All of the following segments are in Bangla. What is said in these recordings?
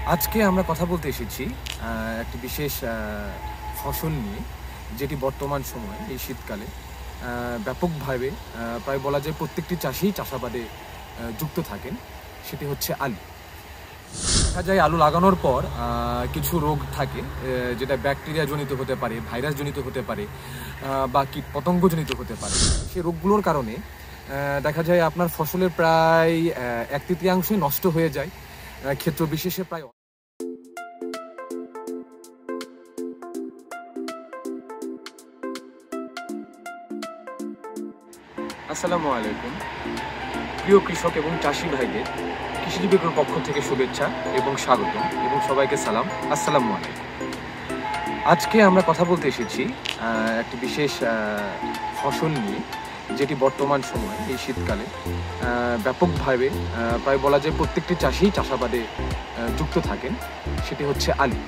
আজকে আমরা কথা বলতে এসেছি একটি বিশেষ ফসল নিয়ে, যেটি বর্তমান সময়ে এই শীতকালে ব্যাপকভাবে প্রায় বলা যায় প্রত্যেকটি চাষিই চাষাবাদে যুক্ত থাকেন। সেটি হচ্ছে আলু। দেখা যায় আলু লাগানোর পর কিছু রোগ থাকে, যেটা ব্যাকটেরিয়া জনিত হতে পারে, ভাইরাস জনিত হতে পারে, বা কীট পতঙ্গ জনিত হতে পারে। সেই রোগগুলোর কারণে দেখা যায় আপনার ফসলের প্রায় 1/3 নষ্ট হয়ে যায়, ক্ষেত্র বিশেষে প্রায়। আসসালামু আলাইকুম প্রিয় কৃষক এবং চাষি ভাইদের কৃষিজীবীর পক্ষ থেকে শুভেচ্ছা এবং স্বাগতম, এবং সবাইকে সালাম, আসসালামু আলাইকুম। আজকে আমরা কথা বলতে এসেছি একটি বিশেষ ফসল নিয়ে, যেটি বর্তমান সময়ে এই শীতকালে ব্যাপকভাবে প্রায় বলা যায় প্রত্যেকটি চাষিই চাষাবাদে যুক্ত থাকেন। সেটি হচ্ছে আলু।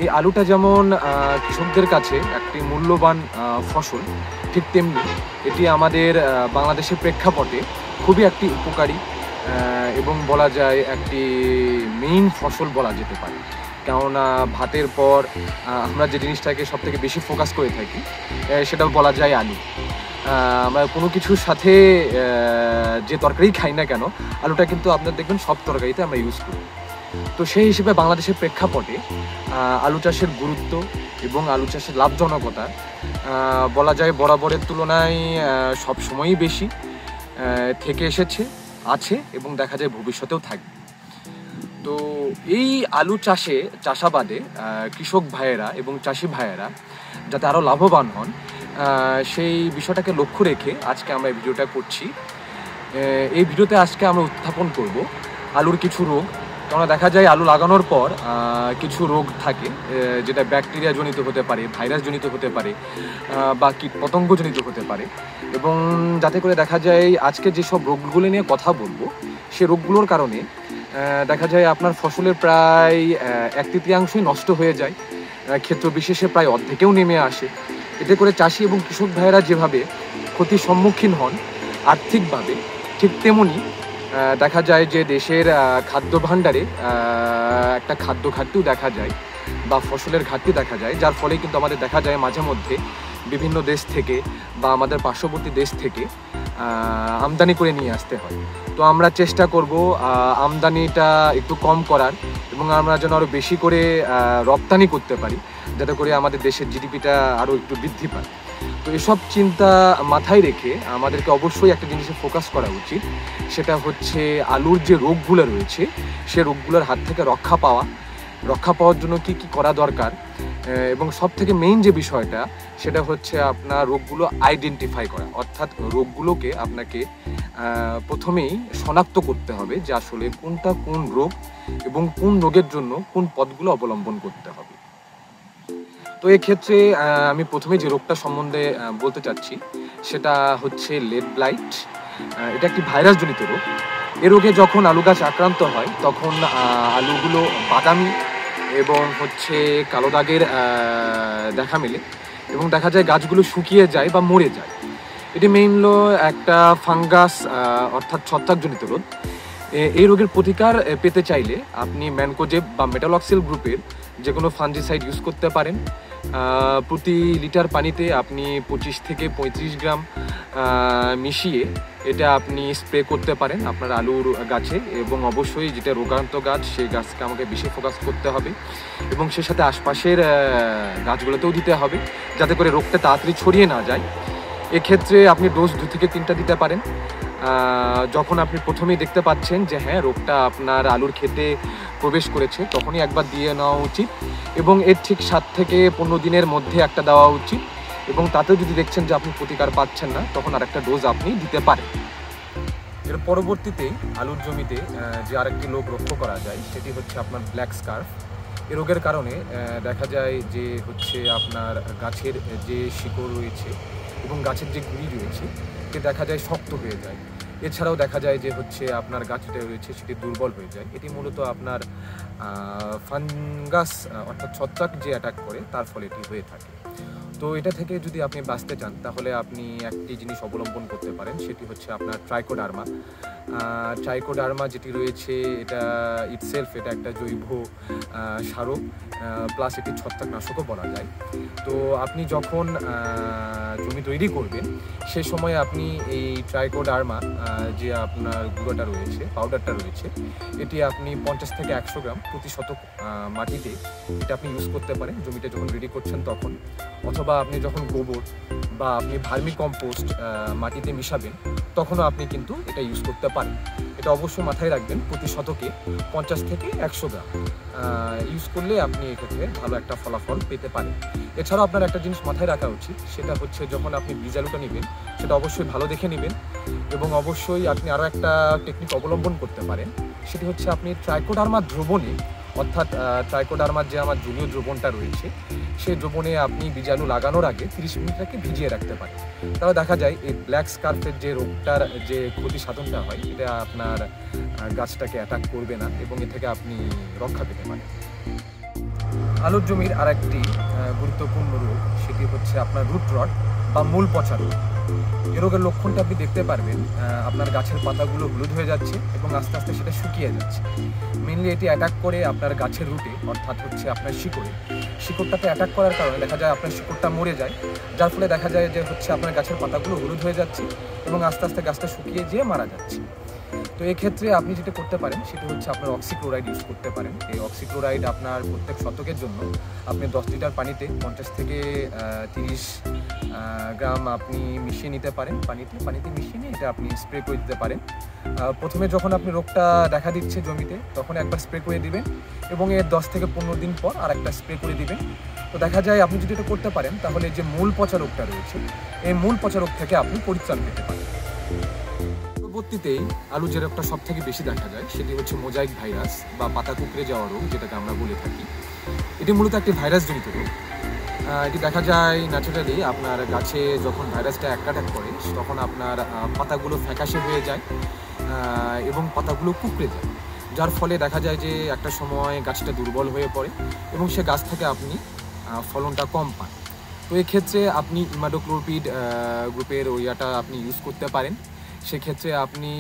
এই আলুটা যেমন কৃষকদের কাছে একটি মূল্যবান ফসল, ঠিক তেমনি এটি আমাদের বাংলাদেশের প্রেক্ষাপটে খুবই একটি উপকারী এবং বলা যায় একটি মেইন ফসল বলা যেতে পারে। কেননা ভাতের পর আমরা যে জিনিসটাকে সবথেকে বেশি ফোকাস করে থাকি সেটাও বলা যায় আলু। আমরা কোনো কিছুর সাথে যে তরকারি খাই না কেন, আলুটা কিন্তু আপনার দেখবেন সব তরকারিতে আমরা ইউজ করি। তো সেই হিসেবে বাংলাদেশের প্রেক্ষাপটে আলু চাষের গুরুত্ব এবং আলু চাষের লাভজনকতা বলা যায় বরাবরের তুলনায় সবসময়ই বেশি থেকে এসেছে, আছে, এবং দেখা যায় ভবিষ্যতেও থাকবে। তো এই আলু চাষাবাদে কৃষক ভাইয়েরা এবং চাষি ভাইয়েরা যাতে আরও লাভবান হন, সেই বিষয়টাকে লক্ষ্য রেখে আজকে আমরা এই ভিডিওটা করছি। এই ভিডিওতে আজকে আমরা উত্থাপন করব আলুর কিছু রোগ। কেননা দেখা যায় আলু লাগানোর পর কিছু রোগ থাকে, যেটা ব্যাকটেরিয়া জনিত হতে পারে, ভাইরাস জনিত হতে পারে, বা কীট পতঙ্গ জনিত হতে পারে। এবং যাতে করে দেখা যায় আজকে যেসব রোগগুলো নিয়ে কথা বলবো, সে রোগগুলোর কারণে দেখা যায় আপনার ফসলের প্রায় 1/3 নষ্ট হয়ে যায়, ক্ষেত্র বিশেষে প্রায় অর্ধেকেও নেমে আসে। এতে করে চাষি এবং কৃষক ভাইয়েরা যেভাবে ক্ষতির সম্মুখীন হন আর্থিকভাবে, ঠিক তেমনি দেখা যায় যে দেশের খাদ্য ভাণ্ডারে একটা খাদ্য ঘাটতিও দেখা যায়, বা ফসলের ঘাটতি দেখা যায়, যার ফলে কিন্তু আমাদের দেখা যায় মাঝে মধ্যে বিভিন্ন দেশ থেকে বা আমাদের পার্শ্ববর্তী দেশ থেকে আমদানি করে নিয়ে আসতে হয়। তো আমরা চেষ্টা করব আমদানিটা একটু কম করার, এবং আমরা যেন আরও বেশি করে রপ্তানি করতে পারি, যাতে করে আমাদের দেশের জিডিপিটা আরও একটু বৃদ্ধি পায়। তো এসব চিন্তা মাথায় রেখে আমাদেরকে অবশ্যই একটা জিনিসে ফোকাস করা উচিত, সেটা হচ্ছে আলুর যে রোগগুলো রয়েছে সে রোগগুলোর হাত থেকে রক্ষা পাওয়ার জন্য কি কি করা দরকার, এবং সব থেকে মেইন যে বিষয়টা সেটা হচ্ছে আপনার রোগগুলো আইডেন্টিফাই করা। অর্থাৎ রোগগুলোকে আপনাকে প্রথমেই শনাক্ত করতে হবে যে আসলে কোনটা কোন রোগ এবং কোন রোগের জন্য কোন পথগুলো অবলম্বন করতে হবে। তো এক্ষেত্রে আমি প্রথমে যে রোগটা সম্বন্ধে বলতে চাচ্ছি সেটা হচ্ছে লেট ব্লাইট। এটা একটি ভাইরাসজনিত রোগ। এ রোগে যখন আলু গাছ আক্রান্ত হয় তখন আলুগুলো বাদামি এবং কালো দাগের দেখা মেলে, এবং দেখা যায় গাছগুলো শুকিয়ে যায় বা মরে যায়। এটি মেইনলি একটা ফাঙ্গাস অর্থাৎ ছত্রাকজনিত রোগ। এই রোগের প্রতিকার পেতে চাইলে আপনি ম্যানকোজেব বা মেটালক্সিল গ্রুপের যে কোনো ফাঞ্জিসাইড ইউজ করতে পারেন। প্রতি লিটার পানিতে আপনি 25 থেকে 35 গ্রাম মিশিয়ে এটা আপনি স্প্রে করতে পারেন আপনার আলুর গাছে। এবং অবশ্যই যেটা রোগাক্রান্ত গাছ সেই গাছকে আমাকে বেশি ফোকাস করতে হবে, এবং সে সাথে আশপাশের গাছগুলোতেও দিতে হবে, যাতে করে রোগটা তাড়াতাড়ি ছড়িয়ে না যায়। এক্ষেত্রে আপনি ডোজ 2 থেকে 3টা দিতে পারেন। যখন আপনি প্রথমেই দেখতে পাচ্ছেন যে হ্যাঁ রোগটা আপনার আলুর ক্ষেতে প্রবেশ করেছে, তখনই একবার দিয়ে নেওয়া উচিত, এবং এর ঠিক 7 থেকে 15 দিনের মধ্যে একটা দেওয়া উচিত। এবং তাতেও যদি দেখছেন যে আপনি প্রতিকার পাচ্ছেন না, তখন আরেকটা ডোজ আপনি দিতে পারেন। এর পরবর্তীতে আলুর জমিতে যে আরেকটি রোগ লক্ষ্য করা যায় সেটি হচ্ছে আপনার ব্ল্যাক স্কার্ফ। এই রোগের কারণে দেখা যায় যে আপনার গাছের যে শিকড় রয়েছে এবং গাছের যে গুঁড়ি রয়েছে সে দেখা যায় শক্ত হয়ে যায়। এছাড়াও দেখা যায় যে আপনার গাছটা রয়েছে সেটি দুর্বল হয়ে যায়। এটি মূলত আপনার ফাঙ্গাস অর্থাৎ ছত্রাক যে অ্যাটাক করে তার ফলে এটি হয়ে থাকে। তো এটা থেকে যদি আপনি বাঁচতে চান তাহলে আপনি একটি জিনিস অবলম্বন করতে পারেন, সেটি হচ্ছে আপনার ট্রাইকোডার্মা। ট্রাইকোডার্মা যেটি রয়েছে এটা ইটসেলফ এটা একটা জৈব সারক, প্লাস এটি ছত্রাকনাশকও বলা যায়। তো আপনি যখন জমি তৈরি করবেন সে সময় আপনি এই ট্রাইকোডার্মা যে আপনার গুঁড়োটা রয়েছে, পাউডারটা রয়েছে, এটি আপনি 50 থেকে 100 গ্রাম প্রতি শতক মাটিতে এটা আপনি ইউজ করতে পারেন জমিটা যখন রেডি করছেন তখন, অথবা আপনি যখন গোবর বা আপনি ভার্মি কম্পোস্ট মাটিতে মিশাবেন তখনও আপনি কিন্তু এটা ইউজ করতে পারেন। এটা অবশ্যই মাথায় রাখবেন, প্রতি শতকে 50 থেকে 100 গ্রাম ইউজ করলে আপনি এক্ষেত্রে ভালো একটা ফলাফল পেতে পারেন। এছাড়াও আপনার একটা জিনিস মাথায় রাখা উচিত, সেটা হচ্ছে যখন আপনি বীজ আলুটা নেবেন সেটা অবশ্যই ভালো দেখে নেবেন, এবং অবশ্যই আপনি আরও একটা টেকনিক অবলম্বন করতে পারেন, সেটি হচ্ছে আপনি ট্রাইকোডার্মা দ্রবণে, অর্থাৎ ট্রাইকোডার্মার যে আমার জলীয় দ্রবণটা রয়েছে সেই দ্রবণে আপনি বীজ আলু লাগানোর আগে 30 মিনিট আগে ভিজিয়ে রাখতে পারেন। তাহলে দেখা যায় এই ব্ল্যাক স্কার্ফের যে রোগটার যে ক্ষতি সাধনটা হয় এটা আপনার গাছটাকে অ্যাটাক করবে না এবং এ থেকে আপনি রক্ষা পেতে পারেন। আলুর জমির আর একটি গুরুত্বপূর্ণ রোগ সেটি হচ্ছে আপনার রুট রট বা মূল পচা রোগ। এ রোগের লক্ষণটা আপনি দেখতে পারবেন, আপনার গাছের পাতাগুলো হলুদ হয়ে যাচ্ছে এবং আস্তে আস্তে সেটা শুকিয়ে যাচ্ছে। মেনলি এটি অ্যাটাক করে আপনার গাছের রুটে, অর্থাৎ হচ্ছে আপনার শিকড়টাতে অ্যাটাক করার কারণে দেখা যায় আপনার শিকড়টা মরে যায়, যার ফলে দেখা যায় যে হচ্ছে আপনার গাছের পাতাগুলো হলুদ হয়ে যাচ্ছে এবং আস্তে আস্তে গাছটা শুকিয়ে যেয়ে মারা যাচ্ছে। তো এক্ষেত্রে আপনি যেটা করতে পারেন সেটা হচ্ছে আপনার অক্সিক্লোরাইড ইউজ করতে পারেন। এই অক্সিক্লোরাইড আপনার প্রত্যেক শতকের জন্য আপনি 10 লিটার পানিতে 50 থেকে 30 গ্রাম আপনি মিশিয়ে নিতে পারেন, পানিতে মিশিয়ে নিয়ে এটা আপনি স্প্রে করে দিতে পারেন। প্রথমে যখন আপনি রোগটা দেখা দিচ্ছে জমিতে তখন একবার স্প্রে করে দিবেন এবং এর 10 থেকে 15 দিন পর আর একটা স্প্রে করে দিবেন। তো দেখা যায় আপনি যদি এটা করতে পারেন তাহলে যে মূল পচা রোগটা রয়েছে এই মূল পচা রোগ থেকে আপনি পরিত্রাণ পেতে পারেন। পরবর্তীতেই আলু যে রোগটা সব থেকে বেশি দেখা যায় সেটি হচ্ছে মোজাইক ভাইরাস বা পাতা কুঁকড়ে যাওয়া রোগ, যেটাকে আমরা বলে থাকি। এটি মূলত একটি ভাইরাসজনিত রোগ। এটি দেখা যায় ন্যাচারালি আপনার গাছে যখন ভাইরাসটা অ্যাটাক করে তখন আপনার পাতাগুলো ফ্যাকাশে হয়ে যায় এবং পাতাগুলো কুঁকড়ে যায়, যার ফলে দেখা যায় যে একটা সময় গাছটা দুর্বল হয়ে পড়ে এবং সে গাছ থেকে আপনি ফলনটা কম পান। তো এক্ষেত্রে আপনি ইমাডোক্লোপিড গ্রুপের ওইটা আপনি ইউজ করতে পারেন। সেক্ষেত্রে আপনি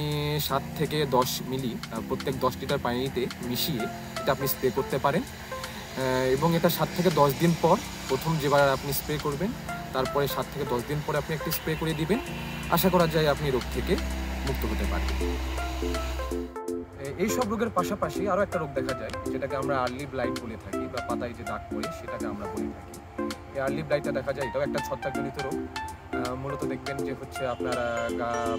7 থেকে 10 মিলি প্রত্যেক 10 লিটার পানিতে মিশিয়ে এটা আপনি স্প্রে করতে পারেন এবং এটা 7 থেকে 10 দিন পর প্রথম যেবার আপনি স্প্রে করবেন তারপরে 7 থেকে 10 দিন পরে আপনি একটি স্প্রে করে দিবেন। আশা করা যায় আপনি রোগ থেকে মুক্ত হতে পারবেন। এই সব রোগের পাশাপাশি আরও একটা রোগ দেখা যায় যেটাকে আমরা আর্লি ব্লাইট বলে থাকি বা পাতায় যে দাগ পড়ে সেটাকে আমরা বলে থাকি। এই আর্লি ব্লাইটটা দেখা যায় এটাও একটা ছত্রাকজনিত রোগ। মূলত দেখবেন যে হচ্ছে আপনার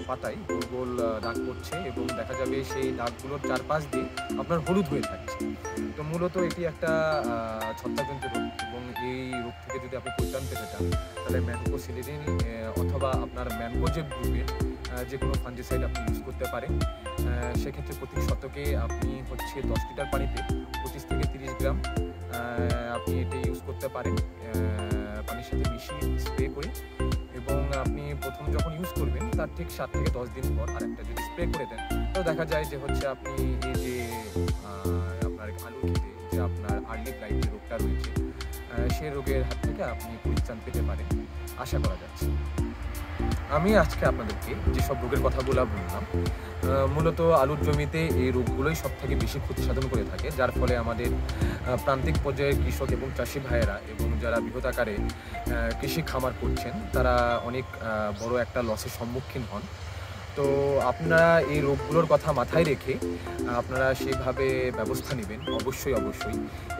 পাতায় গোল গোল দাগ পড়ছে এবং দেখা যাবে সেই দাগগুলোর চারপাশ দিয়ে আপনার হলুদ হয়ে থাকছে। তো মূলত এটি একটা ছত্রাকজনিত রোগ এবং এই রোগ থেকে যদি আপনি পরিত্রাণ পেতে চান তাহলে ম্যানকোসিলিডিন অথবা আপনার ম্যানকোজেব গ্রুপের যে কোনো ফাঞ্জিসাইড আপনি ইউজ করতে পারেন। সেক্ষেত্রে প্রতি শতকে আপনি হচ্ছে 10 লিটার পানিতে 25 থেকে 30 গ্রাম আপনি এটা ইউজ করতে পারেন পানির সাথে মিশিয়ে স্প্রে করে, এবং আপনি প্রথম যখন ইউজ করবেন তার ঠিক 7 থেকে 10 দিন পর আরেকটা যদি স্প্রে করে দেন তো দেখা যায় যে হচ্ছে আপনি এই যে আপনার আলু খেতে যে আপনার আর্লি ব্লাইট যে রোগটা রয়েছে সেই রোগের হাত থেকে আপনি পরিত্রাণ পেতে পারেন আশা করা যাচ্ছে। আমি আজকে আপনাদেরকে যেসব রোগের কথাগুলো বললাম মূলত আলুর জমিতে এই রোগগুলোই সব থেকে বেশি ক্ষতি সাধন করে থাকে, যার ফলে আমাদের প্রান্তিক পর্যায়ের কৃষক এবং চাষি ভাইয়েরা এবং যারা বৃহৎ আকারে কৃষি খামার করছেন তারা অনেক বড় একটা লসের সম্মুখীন হন। তো আপনারা এই রোগগুলোর কথা মাথায় রেখে আপনারা সেইভাবে ব্যবস্থা নেবেন অবশ্যই।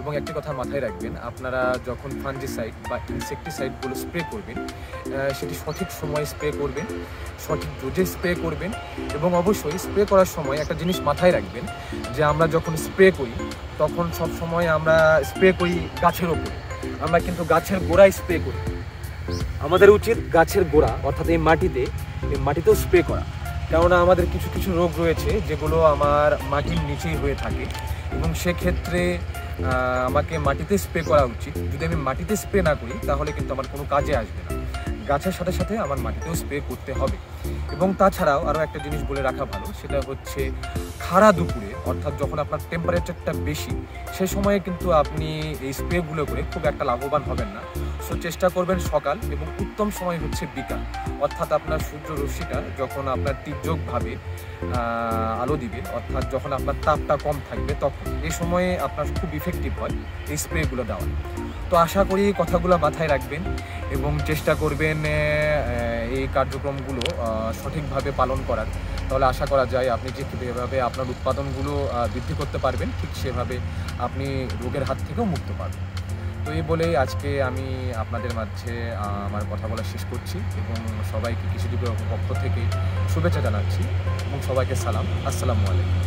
এবং একটি কথা মাথায় রাখবেন, আপনারা যখন ফাঞ্জিসাইড বা ইনসেকটিসাইডগুলো স্প্রে করবেন সেটি সঠিক সময়ে স্প্রে করবেন, সঠিক ডোজে স্প্রে করবেন, এবং অবশ্যই স্প্রে করার সময় একটা জিনিস মাথায় রাখবেন যে আমরা যখন স্প্রে করি তখন সব সময় আমরা স্প্রে করি গাছের ওপরে, আমরা কিন্তু গাছের গোড়ায় স্প্রে করি। আমাদের উচিত গাছের গোড়া অর্থাৎ এই মাটিতেও স্প্রে করা, কেননা আমাদের কিছু কিছু রোগ রয়েছে যেগুলো আমার মাটির নিচেই হয়ে থাকে এবং সেক্ষেত্রে আমাকে মাটিতে স্প্রে করা উচিত। যদি আমি মাটিতে স্প্রে না করি তাহলে কিন্তু আমার কোনো কাজে আসবে না। গাছের সাথে সাথে আমার মাটিতেও স্প্রে করতে হবে। এবং তাছাড়াও আরও একটা জিনিস বলে রাখা ভালো, সেটা হচ্ছে খাড়া দুপুরে, অর্থাৎ যখন আপনার টেম্পারেচারটা বেশি, সেই সময়ে কিন্তু আপনি এই স্প্রেগুলো করে খুব একটা লাভবান হবেন না। সো চেষ্টা করবেন সকাল, এবং উত্তম সময় হচ্ছে বিকাল, অর্থাৎ আপনার সূর্য রশ্মিটা যখন আপনার তীর্যকভাবে আলো দিবে, অর্থাৎ যখন আপনার তাপটা কম থাকবে, তখন এই সময়ে আপনার খুব ইফেক্টিভ হয় এই স্প্রেগুলো দেওয়া। তো আশা করি কথাগুলো মাথায় রাখবেন এবং চেষ্টা করবেন এই কার্যক্রমগুলো সঠিকভাবে পালন করার। তাহলে আশা করা যায় আপনি যেভাবে আপনার উৎপাদনগুলো বৃদ্ধি করতে পারবেন, ঠিক সেভাবে আপনি রোগের হাত থেকেও মুক্ত পাবেন। তো এই বলেই আজকে আমি আপনাদের মাঝে আমার কথা বলা শেষ করছি, এবং সবাইকে কৃষি বিভাগের পক্ষ থেকে শুভেচ্ছা জানাচ্ছি, এবং সবাইকে সালাম, আসসালামু আলাইকুম।